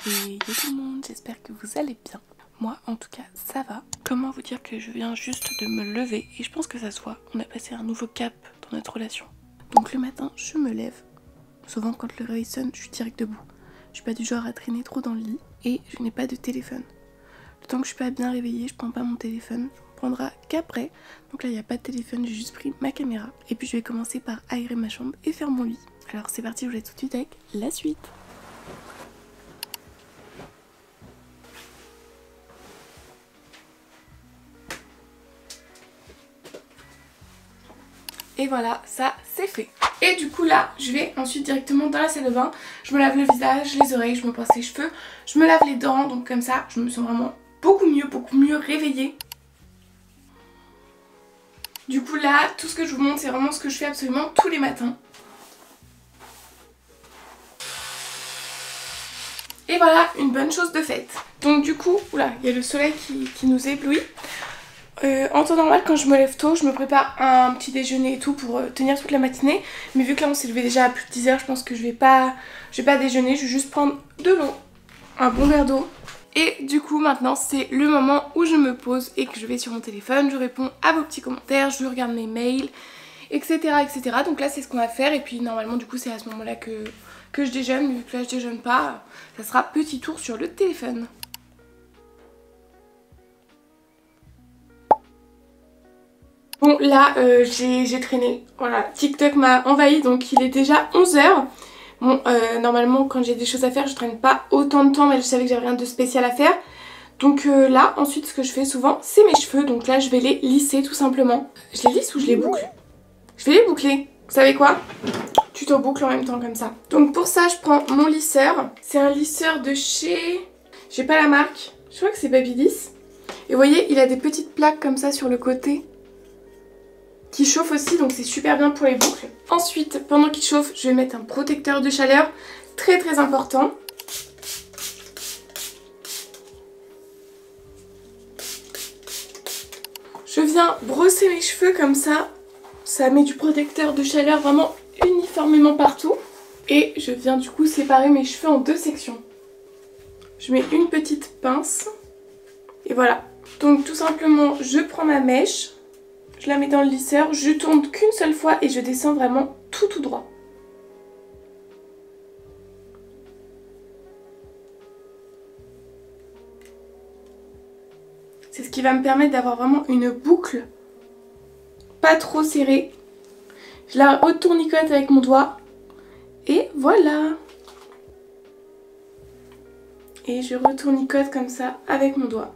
Et yo tout le monde, j'espère que vous allez bien. Moi en tout cas ça va. Comment vous dire que je viens juste de me lever et je pense que ça se voit, on a passé un nouveau cap dans notre relation. Donc le matin je me lève, souvent quand le réveil sonne je suis direct debout. Je suis pas du genre à traîner trop dans le lit et je n'ai pas de téléphone. Le temps que je suis pas bien réveillée, je prends pas mon téléphone, je prendra qu'après. Donc là il n'y a pas de téléphone, j'ai juste pris ma caméra. Et puis je vais commencer par aérer ma chambre et faire mon lit. Alors c'est parti, je vous laisse tout de suite avec la suite. Et voilà, ça c'est fait. Et du coup là, je vais ensuite directement dans la salle de bain. Je me lave le visage, les oreilles, je me pince les cheveux, je me lave les dents. Donc comme ça, je me sens vraiment beaucoup mieux réveillée. Du coup là, tout ce que je vous montre, c'est vraiment ce que je fais absolument tous les matins. Et voilà, une bonne chose de faite. Donc du coup, oula, il y a le soleil qui nous éblouit. En temps normal, quand je me lève tôt, je me prépare un petit déjeuner et tout pour tenir toute la matinée. Mais vu que là on s'est levé déjà à plus de 10 h, je pense que je vais pas déjeuner, je vais juste prendre de l'eau, un bon verre d'eau. Et du coup maintenant c'est le moment où je me pose et que je vais sur mon téléphone, je réponds à vos petits commentaires, je regarde mes mails, etc. etc. Donc là c'est ce qu'on va faire et puis normalement du coup c'est à ce moment là que je déjeune. Mais vu que là je déjeune pas, ça sera petit tour sur le téléphone. Bon là j'ai traîné, voilà, TikTok m'a envahi donc il est déjà 11 h. Bon normalement quand j'ai des choses à faire je traîne pas autant de temps, mais je savais que j'avais rien de spécial à faire. Donc là ensuite ce que je fais souvent c'est mes cheveux, donc là je vais les lisser tout simplement. Je les lisse ou je les boucle? Je vais les boucler, vous savez quoi? Tuto boucle en même temps comme ça. Donc pour ça je prends mon lisseur, c'est un lisseur de chez... j'ai pas la marque, je crois que c'est Babyliss. Et vous voyez il a des petites plaques comme ça sur le côté qui chauffe aussi, donc c'est super bien pour les boucles. Ensuite, pendant qu'il chauffe, je vais mettre un protecteur de chaleur, très important. Je viens brosser mes cheveux comme ça, ça met du protecteur de chaleur vraiment uniformément partout. Et je viens du coup séparer mes cheveux en deux sections. Je mets une petite pince, et voilà. Donc tout simplement, je prends ma mèche, je la mets dans le lisseur, je tourne qu'une seule fois et je descends vraiment tout droit. C'est ce qui va me permettre d'avoir vraiment une boucle pas trop serrée. Je la retournicote avec mon doigt et voilà. Et je retournicote comme ça avec mon doigt.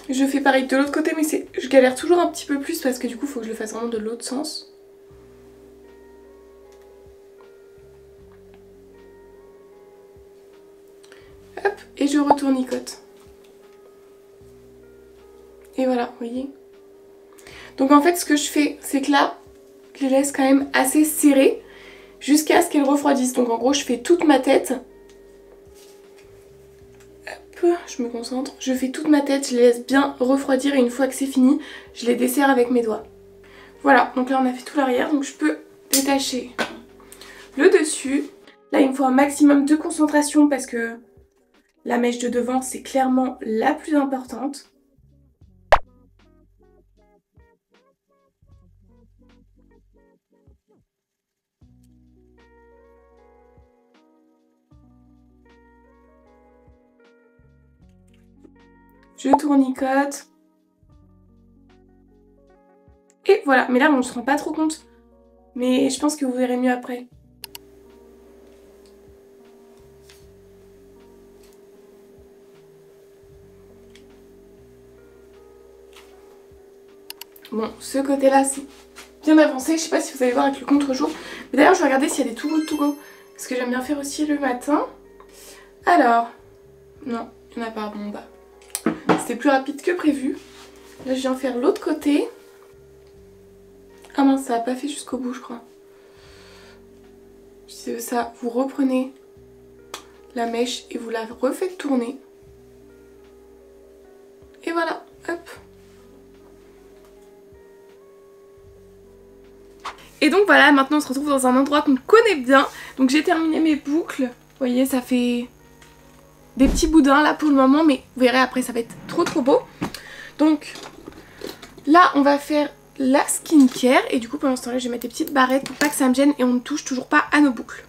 Je fais pareil de l'autre côté, mais je galère toujours un petit peu plus parce que du coup il faut que je le fasse vraiment de l'autre sens. Hop, et je retournicote. Et voilà, vous voyez. Donc en fait ce que je fais, c'est que là, je les laisse quand même assez serrées jusqu'à ce qu'elles refroidissent. Donc en gros je fais toute ma tête. Je me concentre, je fais toute ma tête, je les laisse bien refroidir et une fois que c'est fini, je les desserre avec mes doigts. Voilà, donc là on a fait tout l'arrière, donc je peux détacher le dessus. Là il me faut un maximum de concentration parce que la mèche de devant c'est clairement la plus importante. Je tournicote. Et voilà, mais là on ne se rend pas trop compte. Mais je pense que vous verrez mieux après. Bon, ce côté-là c'est bien avancé. Je sais pas si vous allez voir avec le contre-jour. Mais d'ailleurs je vais regarder s'il y a des too good to go. Parce que j'aime bien faire aussi le matin. Alors, non, il n'y en a pas. Bon bah, c'était plus rapide que prévu. Là je viens faire l'autre côté. Ah mince, ça n'a pas fait jusqu'au bout je crois. C'est ça, vous reprenez la mèche et vous la refaites tourner. Et voilà, hop. Et donc voilà, maintenant on se retrouve dans un endroit qu'on connaît bien. Donc j'ai terminé mes boucles. Vous voyez, ça fait des petits boudins là pour le moment, mais vous verrez après ça va être trop beau. Donc là on va faire la skincare et du coup pendant ce temps là je vais mettre des petites barrettes pour pas que ça me gêne et on ne touche toujours pas à nos boucles.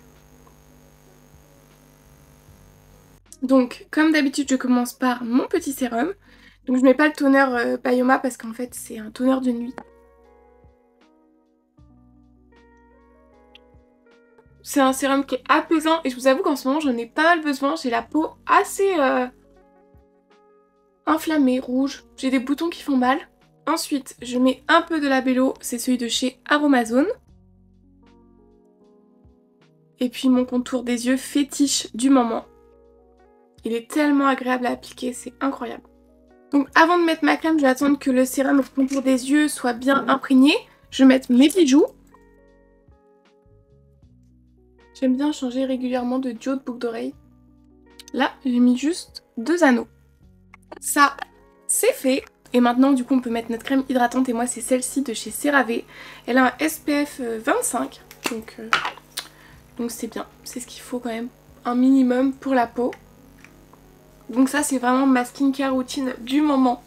Donc comme d'habitude je commence par mon petit sérum. Donc je mets pas le toner Bioma parce qu'en fait c'est un toner de nuit. C'est un sérum qui est apaisant et je vous avoue qu'en ce moment j'en ai pas mal besoin. J'ai la peau assez inflammée, rouge. J'ai des boutons qui font mal. Ensuite je mets un peu de Labello, c'est celui de chez Aromazone. Et puis mon contour des yeux fétiche du moment. Il est tellement agréable à appliquer, c'est incroyable. Donc avant de mettre ma crème, je vais attendre que le sérum au contour des yeux soit bien imprégné. Je vais mettre mes bijoux. J'aime bien changer régulièrement de duo de boucle d'oreille. Là, j'ai mis juste 2 anneaux. Ça, c'est fait. Et maintenant, du coup, on peut mettre notre crème hydratante. Et moi, c'est celle-ci de chez CeraVe. Elle a un SPF 25. Donc c'est bien. C'est ce qu'il faut quand même. Un minimum pour la peau. Donc ça, c'est vraiment ma skincare routine du moment.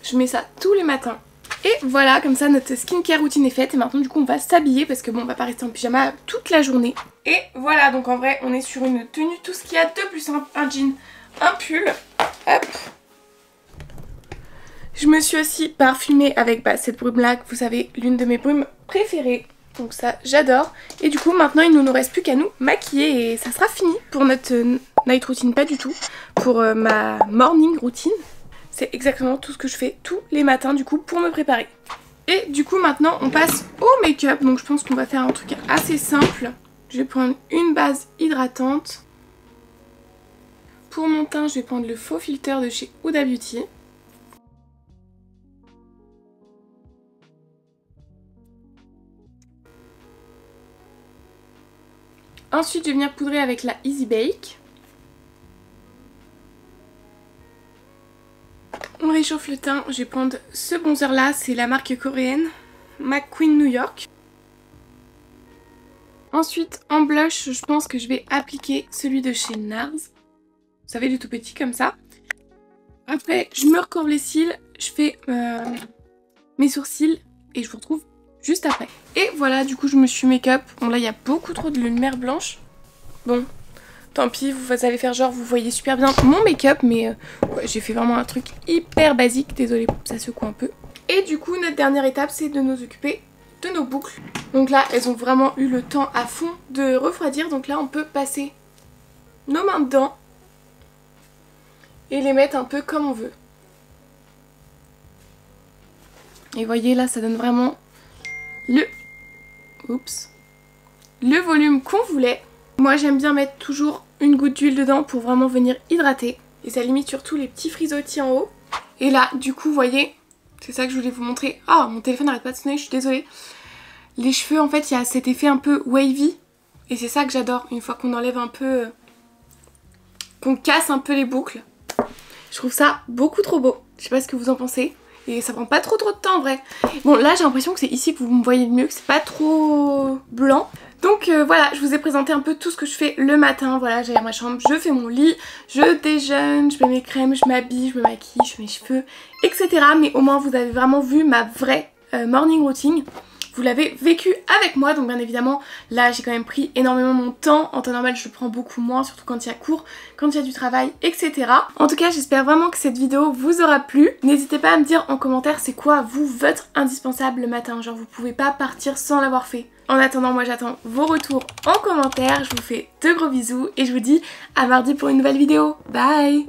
Je mets ça tous les matins. Et voilà, comme ça notre skincare routine est faite. Et maintenant du coup on va s'habiller parce que bon on va pas rester en pyjama toute la journée. Et voilà, donc en vrai on est sur une tenue, tout ce qu'il y a de plus simple. Un jean, un pull. Hop. Je me suis aussi parfumée avec cette brume là que vous savez, l'une de mes brumes préférées. Donc ça j'adore. Et du coup maintenant il ne nous reste plus qu'à nous maquiller et ça sera fini pour notre night routine, pas du tout. Pour ma morning routine. C'est exactement tout ce que je fais tous les matins du coup pour me préparer. Et du coup maintenant on passe au make-up. Donc je pense qu'on va faire un truc assez simple. Je vais prendre une base hydratante. Pour mon teint je vais prendre le faux filter de chez Huda Beauty. Ensuite je vais venir poudrer avec la Easy Bake. On réchauffe le teint, je vais prendre ce bronzer là, c'est la marque coréenne McQueen New York. Ensuite en blush, je pense que je vais appliquer celui de chez NARS. Vous savez, le tout petit comme ça. Après je me recourbe les cils, je fais mes sourcils et je vous retrouve juste après. Et voilà, du coup je me suis make-up. Bon là il y a beaucoup trop de lumière blanche. Bon, tant pis, vous allez faire genre vous voyez super bien mon make-up, mais ouais, j'ai fait vraiment un truc hyper basique, désolée ça secoue un peu. Et du coup notre dernière étape c'est de nous occuper de nos boucles. Donc là elles ont vraiment eu le temps à fond de refroidir, donc là on peut passer nos mains dedans et les mettre un peu comme on veut. Et voyez là ça donne vraiment le volume qu'on voulait. Moi j'aime bien mettre toujours une goutte d'huile dedans pour vraiment venir hydrater. Et ça limite surtout les petits frisottis en haut. Et là du coup vous voyez, c'est ça que je voulais vous montrer. Ah, mon téléphone n'arrête pas de sonner, je suis désolée. Les cheveux en fait il y a cet effet un peu wavy. Et c'est ça que j'adore, une fois qu'on enlève un peu, qu'on casse un peu les boucles. Je trouve ça beaucoup trop beau. Je sais pas ce que vous en pensez. Et ça prend pas trop de temps en vrai. Bon là j'ai l'impression que c'est ici que vous me voyez le mieux, que c'est pas trop blanc. Donc voilà, je vous ai présenté un peu tout ce que je fais le matin. Voilà, j'allais à ma chambre, je fais mon lit, je déjeune, je mets mes crèmes, je m'habille, je me maquille, je fais mes cheveux, etc. Mais au moins vous avez vraiment vu ma vraie morning routine. Vous l'avez vécu avec moi, donc bien évidemment là j'ai quand même pris énormément mon temps. En temps normal je prends beaucoup moins, surtout quand il y a cours, quand il y a du travail, etc. En tout cas j'espère vraiment que cette vidéo vous aura plu. N'hésitez pas à me dire en commentaire c'est quoi vous votre indispensable le matin. Genre vous pouvez pas partir sans l'avoir fait. En attendant moi j'attends vos retours en commentaire. Je vous fais de gros bisous et je vous dis à mardi pour une nouvelle vidéo. Bye!